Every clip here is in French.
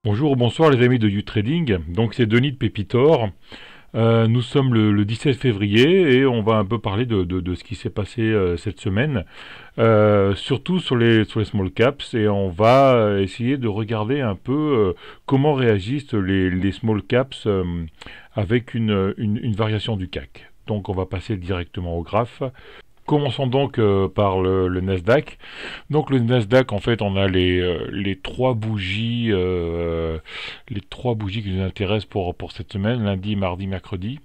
Bonjour ou bonsoir les amis de YouTrading, donc c'est Denis de Pépitor. Nous sommes le 17 février et on va un peu parler de ce qui s'est passé cette semaine, surtout sur les small caps, et on va essayer de regarder un peu comment réagissent les small caps avec une variation du CAC. Donc on va passer directement au graphe. Commençons donc par le Nasdaq. Donc le Nasdaq, en fait, on a les trois bougies qui nous intéressent pour cette semaine, lundi, mardi, mercredi.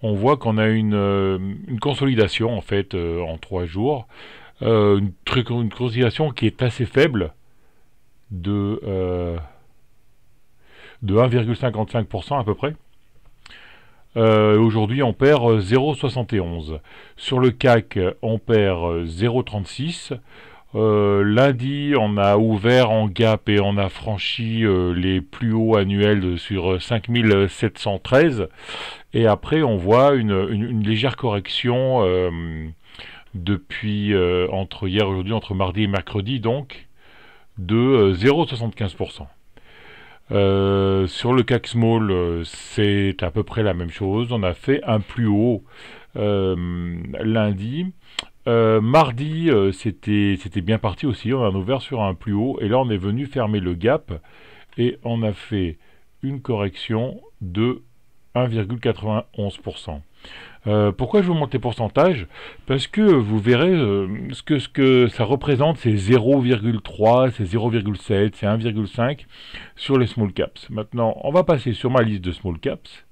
On voit qu'on a une consolidation en fait en 3 jours, une consolidation qui est assez faible de euh, de 1,55% à peu près. Aujourd'hui, on perd 0,71. Sur le CAC, on perd 0,36. Lundi, on a ouvert en gap et on a franchi les plus hauts annuels sur 5713. Et après, on voit une légère correction depuis entre hier et aujourd'hui, entre mardi et mercredi, donc, de 0,75%. Sur le CAC Small, c'est à peu près la même chose. On a fait un plus haut lundi. Mardi, c'était bien parti aussi. On a ouvert sur un plus haut. Et là, on est venu fermer le gap. Et on a fait une correction de 1,91%. Pourquoi je vous montre les pourcentages? Parce que vous verrez ce que ça représente, c'est 0,3, c'est 0,7, c'est 1,5 sur les small caps. Maintenant, on va passer sur ma liste de small caps.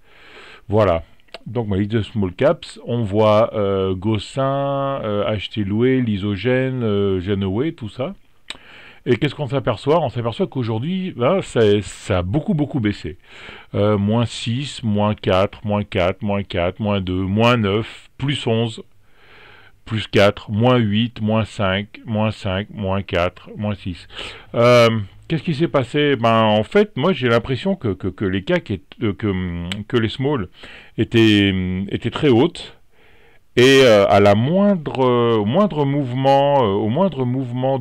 Voilà. Donc ma liste de small caps, on voit Gossin, Acheter Loué, Lysogène, Genoway, tout ça. Et qu'est-ce qu'on s'aperçoit? On s'aperçoit qu'aujourd'hui, ça a beaucoup baissé. Moins 6, moins 4, moins 4, moins 4, moins 2, moins 9, plus 11, plus 4, moins 8, moins 5, moins 4, moins 6. Qu'est-ce qui s'est passé? En fait, moi j'ai l'impression que les CAC, que les small étaient très hautes. Et au moindre mouvement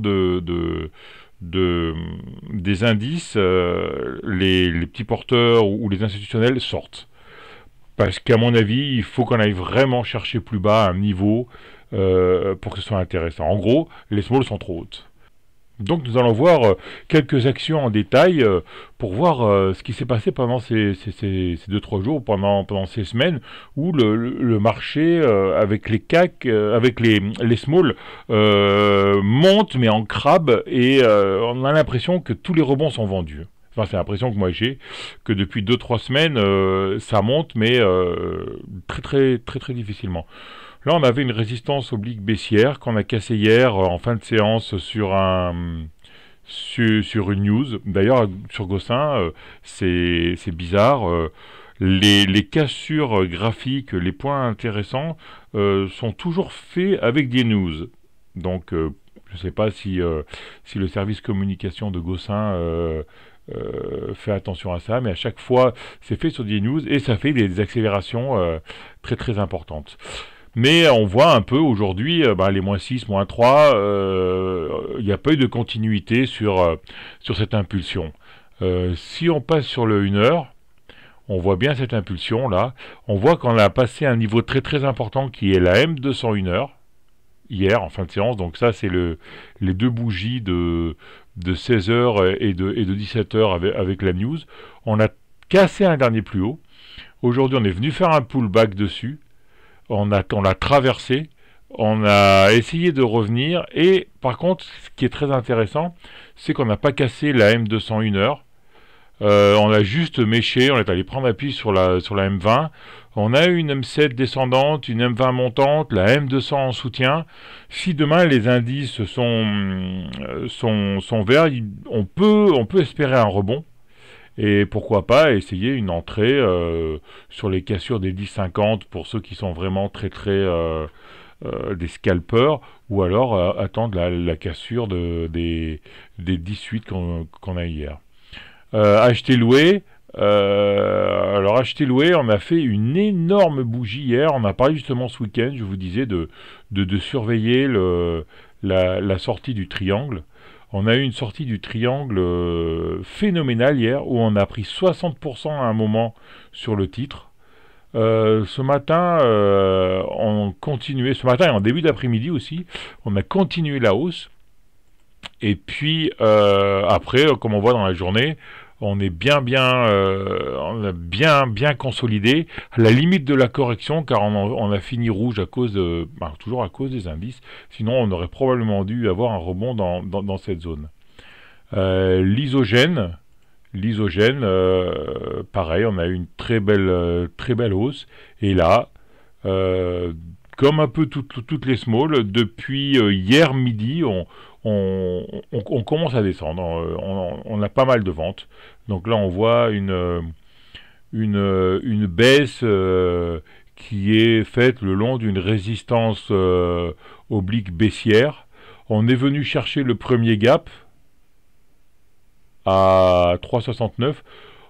des indices, les petits porteurs ou les institutionnels sortent. Parce qu'à mon avis, il faut qu'on aille vraiment chercher plus bas un niveau pour que ce soit intéressant. En gros, les smalls sont trop hautes. Donc nous allons voir quelques actions en détail pour voir ce qui s'est passé pendant ces 2-3 jours, pendant ces semaines, où le marché avec les CAC, avec les small, monte mais en crabe, et on a l'impression que tous les rebonds sont vendus. Enfin, c'est l'impression que moi j'ai, que depuis 2-3 semaines, ça monte, mais très difficilement. Là, on avait une résistance oblique baissière qu'on a cassée hier en fin de séance sur une news. D'ailleurs, sur Gossin, c'est bizarre. Les cassures graphiques, les points intéressants, sont toujours faits avec des news. Donc, je ne sais pas si le service communication de Gossin fait attention à ça, mais à chaque fois, c'est fait sur des news et ça fait des accélérations très importantes. Mais on voit un peu aujourd'hui, les moins 6, moins 3, il n'y a pas eu de continuité sur cette impulsion. Si on passe sur le 1 heure, on voit bien cette impulsion là. On voit qu'on a passé un niveau très important qui est la M200 1 heure, hier en fin de séance. Donc ça, c'est les deux bougies de 16 heures et de 17 heures avec la news. On a cassé un dernier plus haut. Aujourd'hui, on est venu faire un pullback dessus. On l'a traversé, on a essayé de revenir, et par contre, ce qui est très intéressant, c'est qu'on n'a pas cassé la M200 1 heure. On a juste méché, on est allé prendre appui sur la M20. On a eu une M7 descendante, une M20 montante, la M200 en soutien. Si demain les indices sont verts, on peut espérer un rebond. Et pourquoi pas essayer une entrée sur les cassures des 10,50 pour ceux qui sont vraiment très des scalpers, ou alors attendre la cassure des 18 qu'on a hier. Acheter louer. Alors acheter louer, on a fait une énorme bougie hier. On a parlé justement ce week-end, je vous disais de surveiller la sortie du triangle. On a eu une sortie du triangle phénoménale hier, où on a pris 60% à un moment sur le titre. Ce matin, on continuait, ce matin et en début d'après-midi aussi, on a continué la hausse. Et puis après, comme on voit dans la journée, on a bien consolidé, à la limite de la correction, car on a fini rouge à cause toujours à cause des indices. Sinon, on aurait probablement dû avoir un rebond dans cette zone. L'isogène, pareil, on a eu une très belle hausse. Et là, comme un peu toutes les smalls, depuis hier midi, on commence à descendre. On a pas mal de ventes. Donc là, on voit une baisse qui est faite le long d'une résistance oblique baissière. On est venu chercher le premier gap à 3,69.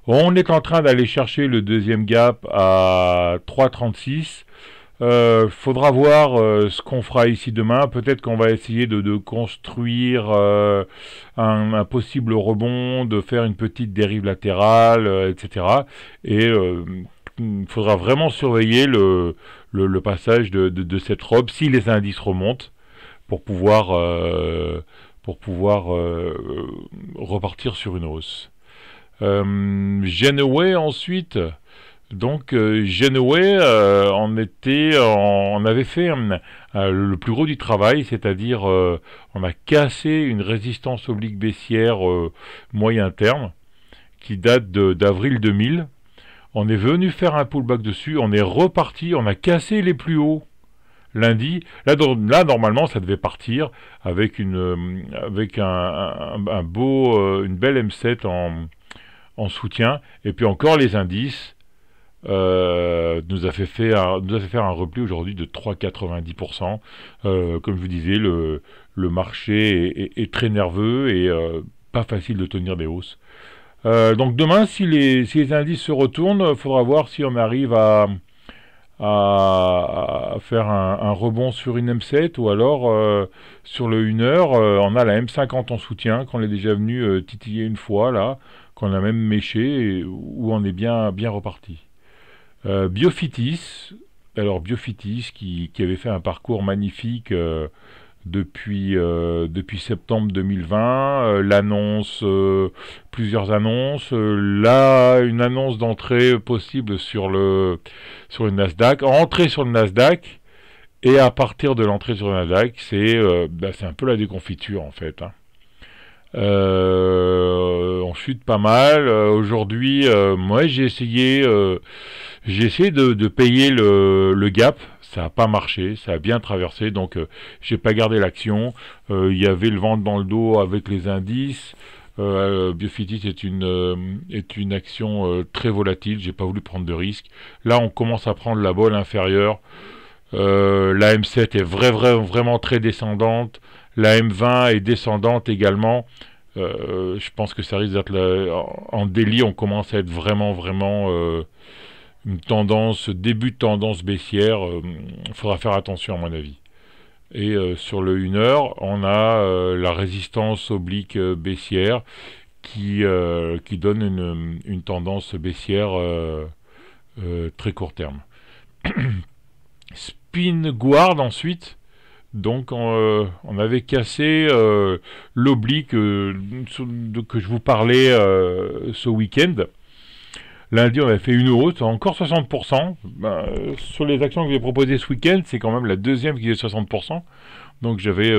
On est en train d'aller chercher le deuxième gap à 3,36. Faudra voir ce qu'on fera ici demain. Peut-être qu'on va essayer de construire un possible rebond, de faire une petite dérive latérale, etc. Et il faudra vraiment surveiller le passage de cette robe si les indices remontent pour pouvoir repartir sur une hausse. Genoway ensuite. Donc Genoway, on avait fait le plus gros du travail, c'est-à-dire on a cassé une résistance oblique baissière moyen terme qui date d'avril 2000. On est venu faire un pullback dessus, on est reparti, on a cassé les plus hauts lundi. Là normalement, ça devait partir avec une belle M7 en soutien, et puis encore les indices. Nous a fait faire un repli aujourd'hui de 3,90%. Comme je vous disais, le marché est très nerveux et pas facile de tenir des hausses. Donc demain, si les indices se retournent, il faudra voir si on arrive à faire un rebond sur une M7 ou alors sur le 1 heure. On a la M50 en soutien qu'on est déjà venu titiller une fois là, qu'on a même méché, où on est bien reparti. Biofitis, qui avait fait un parcours magnifique depuis septembre 2020, plusieurs annonces, là une annonce d'entrée possible sur le Nasdaq, entrée sur le Nasdaq, et à partir de l'entrée sur le Nasdaq, c'est un peu la déconfiture en fait, hein. On chute pas mal. Aujourd'hui, moi j'ai essayé de payer le gap. Ça n'a pas marché, ça a bien traversé, donc j'ai pas gardé l'action. Il y avait le ventre dans le dos avec les indices. Biofitis est une action très volatile, j'ai pas voulu prendre de risques. Là on commence à prendre la bolle inférieure. La M7 est vraiment très descendante. La M20 est descendante également. Je pense que ça risque d'être en délit. On commence à être vraiment une début de tendance baissière. Il faudra faire attention à mon avis. Et sur le 1 heure, on a la résistance oblique baissière qui donne une tendance baissière très court terme. Spinguard ensuite. Donc on avait cassé l'oblique que je vous parlais ce week-end. Lundi on avait fait une hausse, encore 60%. Sur les actions que j'ai proposées ce week-end, c'est quand même la deuxième qui est 60%. Donc j'avais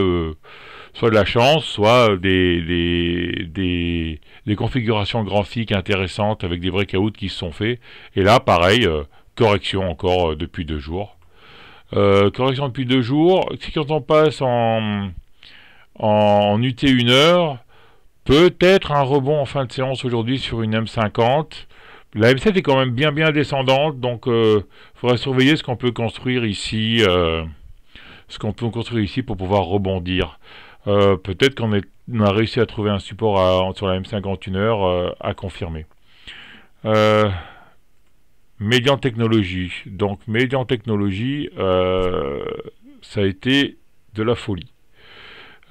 soit de la chance, soit des configurations graphiques intéressantes avec des breakouts qui se sont faits. Et là pareil, correction encore depuis 2 jours. Correction depuis 2 jours. Si quand on passe en UT 1 heure, peut-être un rebond en fin de séance aujourd'hui sur une M50. La M7 est quand même bien descendante, donc faudrait surveiller ce qu'on peut construire ici, pour pouvoir rebondir. Peut-être qu'on a réussi à trouver un support sur la M50 1 heure à confirmer. Médian Technologie. Donc Médian Technologie, ça a été de la folie.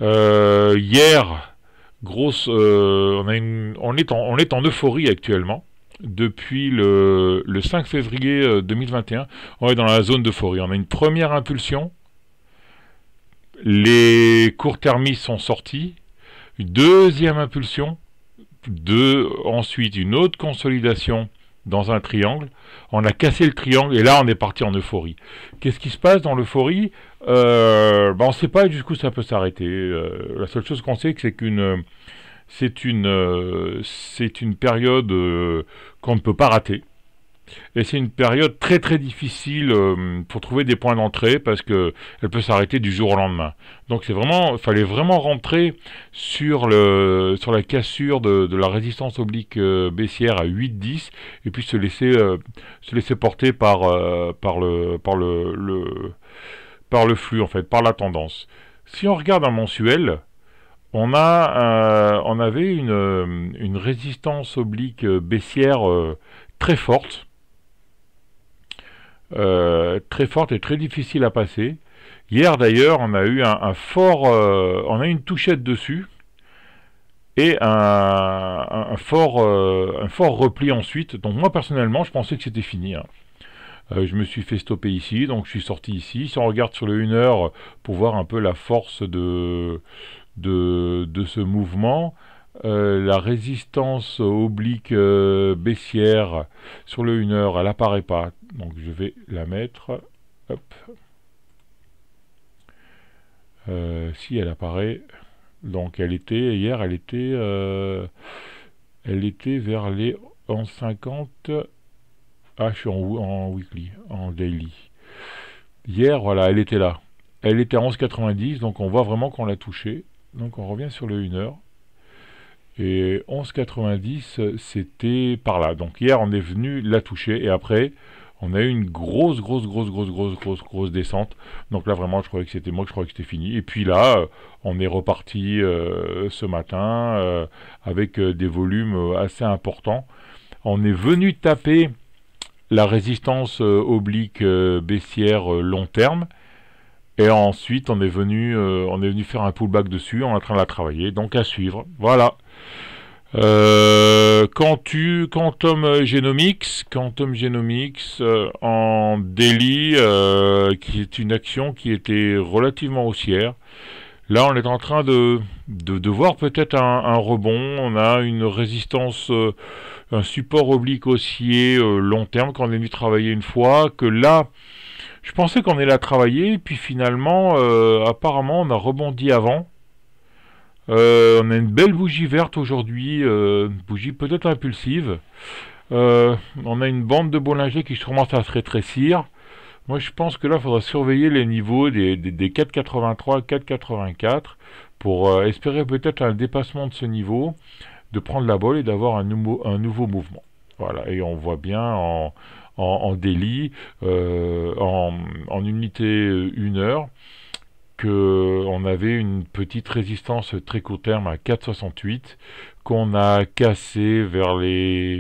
Hier, On est en euphorie actuellement. Depuis le 5 février 2021, on est dans la zone d'euphorie. On a une première impulsion, les court-termistes sont sortis, une deuxième impulsion, ensuite une autre consolidation dans un triangle. On a cassé le triangle et là on est parti en euphorie. Qu'est-ce qui se passe dans l'euphorie? On ne sait pas jusqu'où ça peut s'arrêter. La seule chose qu'on sait, c'est une période qu'on ne peut pas rater. Et c'est une période très très difficile pour trouver des points d'entrée parce que elle peut s'arrêter du jour au lendemain. Donc il fallait vraiment rentrer sur la cassure de la résistance oblique baissière à 8-10 et puis se laisser porter par le flux en fait, par la tendance. Si on regarde un mensuel, on avait une résistance oblique baissière très forte et très difficile à passer. Hier d'ailleurs, on a eu on a eu une touchette dessus et un fort repli ensuite. Donc moi personnellement, je pensais que c'était fini, hein. Je me suis fait stopper ici, donc je suis sorti ici. Si on regarde sur le 1 heure pour voir un peu la force de ce mouvement, la résistance oblique baissière sur le 1 heure, elle apparaît pas. Donc je vais la mettre. Hop. Si elle apparaît. Donc hier, elle était vers les 11,50. Ah, je suis en weekly, en daily. Hier, voilà, elle était là. Elle était à 11,90, donc on voit vraiment qu'on l'a touchée. Donc on revient sur le 1 heure. Et 11,90, c'était par là. Donc hier, on est venu la toucher. Et après, on a eu une grosse descente. Donc là, vraiment, je croyais que c'était fini. Et puis là, on est reparti ce matin avec des volumes assez importants. On est venu taper la résistance oblique baissière long terme. Et ensuite, on est venu faire un pullback dessus. On est en train de la travailler. Donc à suivre. Voilà. Quantum Genomics en daily, qui est une action qui était relativement haussière. Là, on est en train de voir peut-être un rebond. On a une résistance, un support oblique haussier long terme qu'on est venu travailler une fois. Que là, je pensais qu'on allait la travailler, puis finalement, apparemment, on a rebondi avant. On a une belle bougie verte aujourd'hui, bougie peut-être impulsive. On a une bande de Bollinger qui commence à se rétrécir. Moi, je pense que là, il faudra surveiller les niveaux des 4,83, 4,84 pour espérer peut-être un dépassement de ce niveau, de prendre la bolle et d'avoir un nouveau mouvement. Voilà, et on voit bien en daily, en unité 1 heure, qu'on avait une petite résistance très court terme à 4,68 qu'on a cassé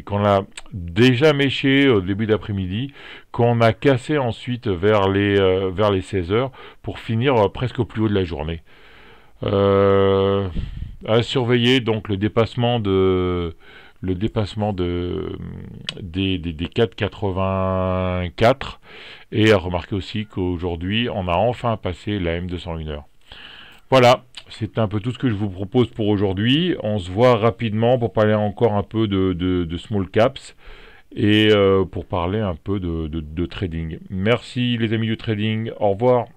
qu'on a déjà méché au début d'après-midi, qu'on a cassé ensuite vers les 16 heures pour finir presque au plus haut de la journée. À surveiller donc le dépassement des 4,84 et à remarquer aussi qu'aujourd'hui on a enfin passé la M201 heure. Voilà, c'est un peu tout ce que je vous propose pour aujourd'hui. On se voit rapidement pour parler encore un peu de small caps et pour parler un peu de trading. Merci les amis du trading, au revoir.